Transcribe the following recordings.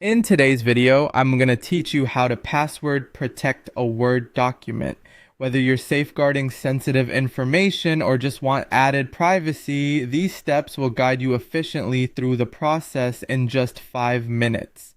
In today's video, I'm going to teach you how to password protect a Word document. Whether you're safeguarding sensitive information or just want added privacy, these steps will guide you efficiently through the process in just 5 minutes.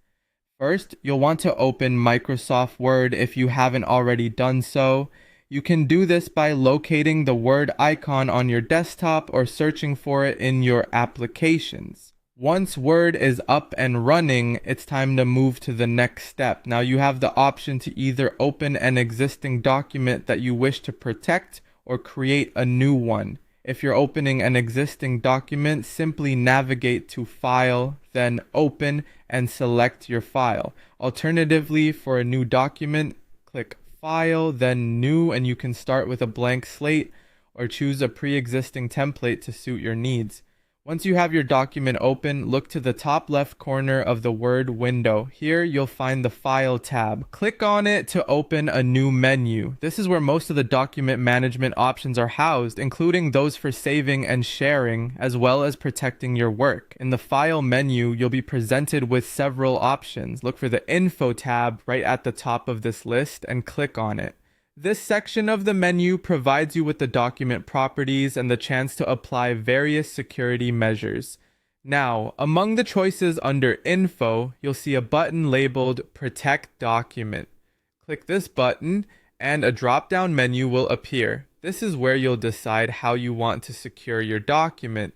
First, you'll want to open Microsoft Word if you haven't already done so. You can do this by locating the Word icon on your desktop or searching for it in your applications. Once Word is up and running, it's time to move to the next step. Now you have the option to either open an existing document that you wish to protect or create a new one. If you're opening an existing document, simply navigate to File, then Open, and select your file. Alternatively, for a new document, click File, then New, and you can start with a blank slate or choose a pre-existing template to suit your needs. Once you have your document open, look to the top left corner of the Word window. Here, you'll find the File tab. Click on it to open a new menu. This is where most of the document management options are housed, including those for saving and sharing, as well as protecting your work. In the File menu, you'll be presented with several options. Look for the Info tab right at the top of this list and click on it. This section of the menu provides you with the document properties and the chance to apply various security measures. Now, among the choices under Info, you'll see a button labeled Protect Document. Click this button and a drop-down menu will appear. This is where you'll decide how you want to secure your document.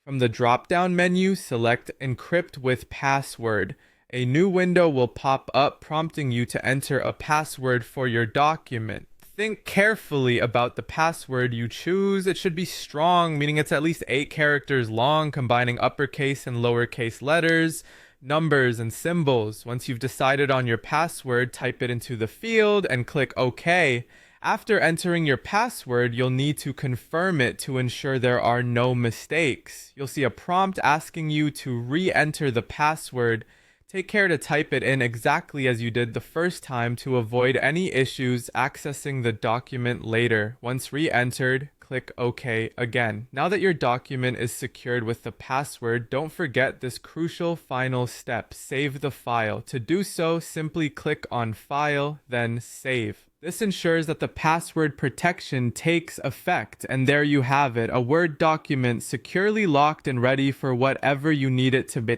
From the drop-down menu, select Encrypt with Password. A new window will pop up prompting you to enter a password for your document. Think carefully about the password you choose. It should be strong, meaning it's at least 8 characters long, combining uppercase and lowercase letters, numbers, and symbols. Once you've decided on your password, type it into the field and click OK. After entering your password, you'll need to confirm it to ensure there are no mistakes. You'll see a prompt asking you to re-enter the password. Take care to type it in exactly as you did the first time to avoid any issues accessing the document later. Once re-entered, click OK again. Now that your document is secured with the password, don't forget this crucial final step: save the file. To do so, simply click on File, then Save. This ensures that the password protection takes effect, and there you have it, a Word document securely locked and ready for whatever you need it to be.